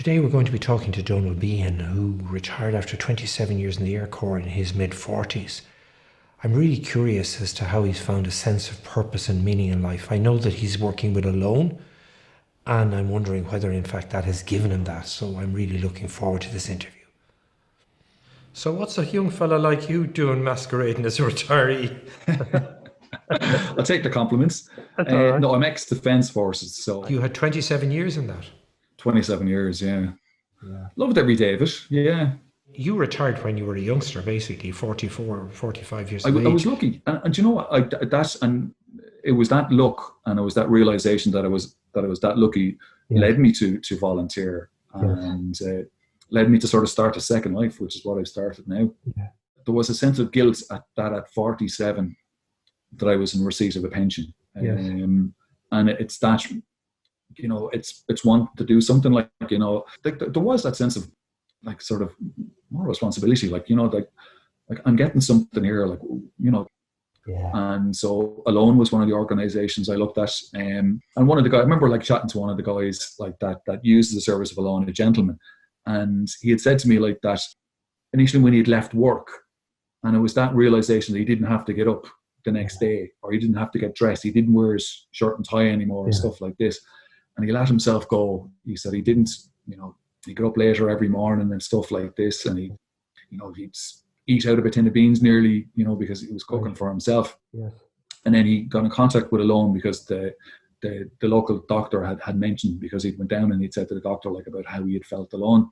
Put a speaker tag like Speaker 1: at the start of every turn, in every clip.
Speaker 1: Today we're going to be talking to Donal Behan, who retired after 27 years in the Air Corps in his mid-40s. I'm really curious as to how he's found a sense of purpose and meaning in life. I know that he's working with Alone, and I'm wondering whether in fact that has given him that, so I'm really looking forward to this interview. So what's a young fella like you doing masquerading as a retiree?
Speaker 2: I'll take the compliments.
Speaker 1: That's all right.
Speaker 2: No, I'm ex-defence forces, so
Speaker 1: You had 27 years in that.
Speaker 2: 27 years, yeah. Loved every day of it, yeah.
Speaker 1: You retired when you were a youngster, basically, 44, 45 years
Speaker 2: I,
Speaker 1: of
Speaker 2: I was
Speaker 1: age.
Speaker 2: lucky, and do you know what? And it was that luck, and it was that realization that I was that lucky led me to volunteer, and led me to sort of start a second life, which is what I've started now.
Speaker 1: Yeah.
Speaker 2: There was a sense of guilt at 47 that I was in receipt of a pension, and it's that. It's one to do something like, there was that sense of like sort of more responsibility, like I'm getting something here, and so Alone was one of the organizations I looked at, and one of the guys, I remember like chatting to one of the guys like that used the service of Alone, a gentleman, and he had said to me like that initially when he had left work, and it was that realization that he didn't have to get up the next day, or he didn't have to get dressed, he didn't wear his shirt and tie anymore and stuff like this. And he let himself go. He said he didn't, he got up later every morning and stuff like this. And he'd eat out of a tin of beans nearly, because he was cooking for himself.
Speaker 1: Yes.
Speaker 2: And then he got in contact with Alone because the local doctor had mentioned, because he'd went down and he'd said to the doctor like about how he had felt alone.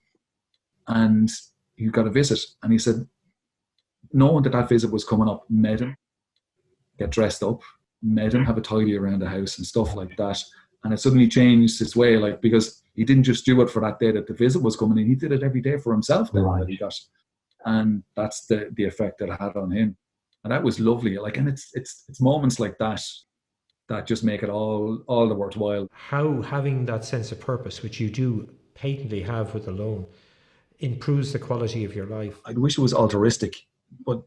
Speaker 2: And he got a visit, and he said, knowing that visit was coming up, met him, get dressed up, met him, have a tidy around the house and stuff like that. And it suddenly changed his way, like, because he didn't just do it for that day that the visit was coming in, he did it every day for himself then that he got. And that's the effect that it had on him. And that was lovely. Like, and it's moments like that that just make it all the worthwhile.
Speaker 1: How having that sense of purpose, which you do patently have with Alone, improves the quality of your life.
Speaker 2: I wish it was altruistic, but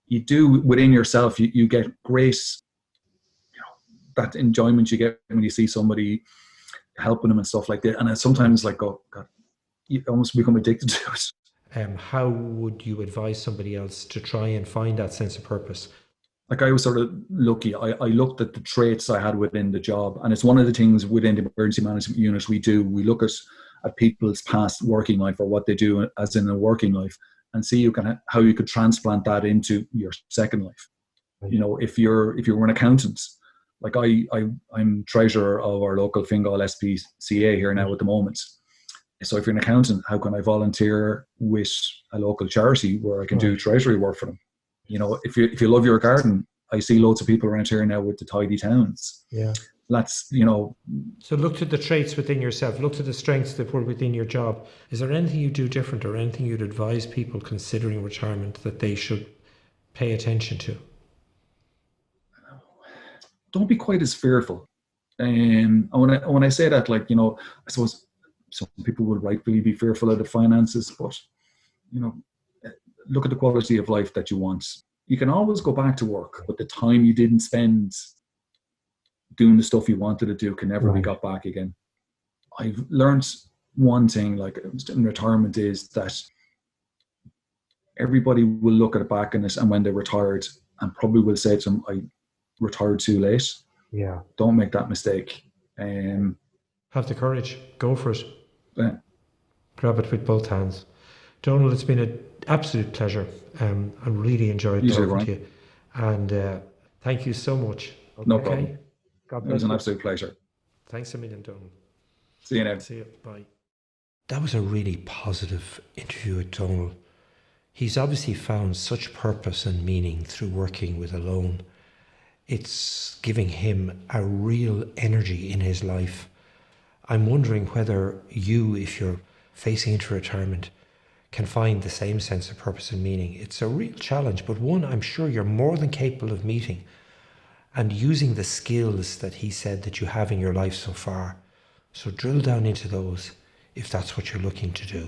Speaker 2: you do within yourself, you get great, that enjoyment you get when you see somebody helping them and stuff like that. And I sometimes like, oh God, you almost become addicted to it.
Speaker 1: How would you advise somebody else to try and find that sense of purpose?
Speaker 2: Like, I was sort of lucky. I looked at the traits I had within the job, and it's one of the things within the emergency management unit we do. We look at people's past working life, or what they do as in a working life, and see how you could transplant that into your second life. If you were an accountant, like I'm treasurer of our local Fingal SPCA here now at the moment. So if you're an accountant, how can I volunteer with a local charity where I can do treasury work for them? If you love your garden, I see loads of people around here now with the tidy towns.
Speaker 1: Yeah.
Speaker 2: That's,
Speaker 1: So look to the traits within yourself, look to the strengths that were within your job. Is there anything you do different, or anything you'd advise people considering retirement that they should pay attention to?
Speaker 2: Don't be quite as fearful. And when I say that, like, I suppose some people would rightfully be fearful of the finances, but, look at the quality of life that you want. You can always go back to work, but the time you didn't spend doing the stuff you wanted to do can never be got back again. I've learned one thing, like in retirement, is that everybody will look at it back in this, and when they retired, and probably will say to them, I retired too late.
Speaker 1: Yeah.
Speaker 2: Don't make that mistake.
Speaker 1: Have the courage. Go for it.
Speaker 2: Yeah.
Speaker 1: Grab it with both hands. Donal, it's been an absolute pleasure. I really enjoyed talking to you. And thank you so much.
Speaker 2: Okay. No problem.
Speaker 1: God bless
Speaker 2: you. It was an
Speaker 1: you.
Speaker 2: absolute pleasure.
Speaker 1: Thanks a million, Donal.
Speaker 2: See you now.
Speaker 1: See you. Bye. That was a really positive interview with Donal. He's obviously found such purpose and meaning through working with Alone. It's giving him a real energy in his life. I'm wondering whether you, if you're facing into retirement, can find the same sense of purpose and meaning. It's a real challenge, but one I'm sure you're more than capable of meeting and using the skills that he said that you have in your life so far. So drill down into those if that's what you're looking to do.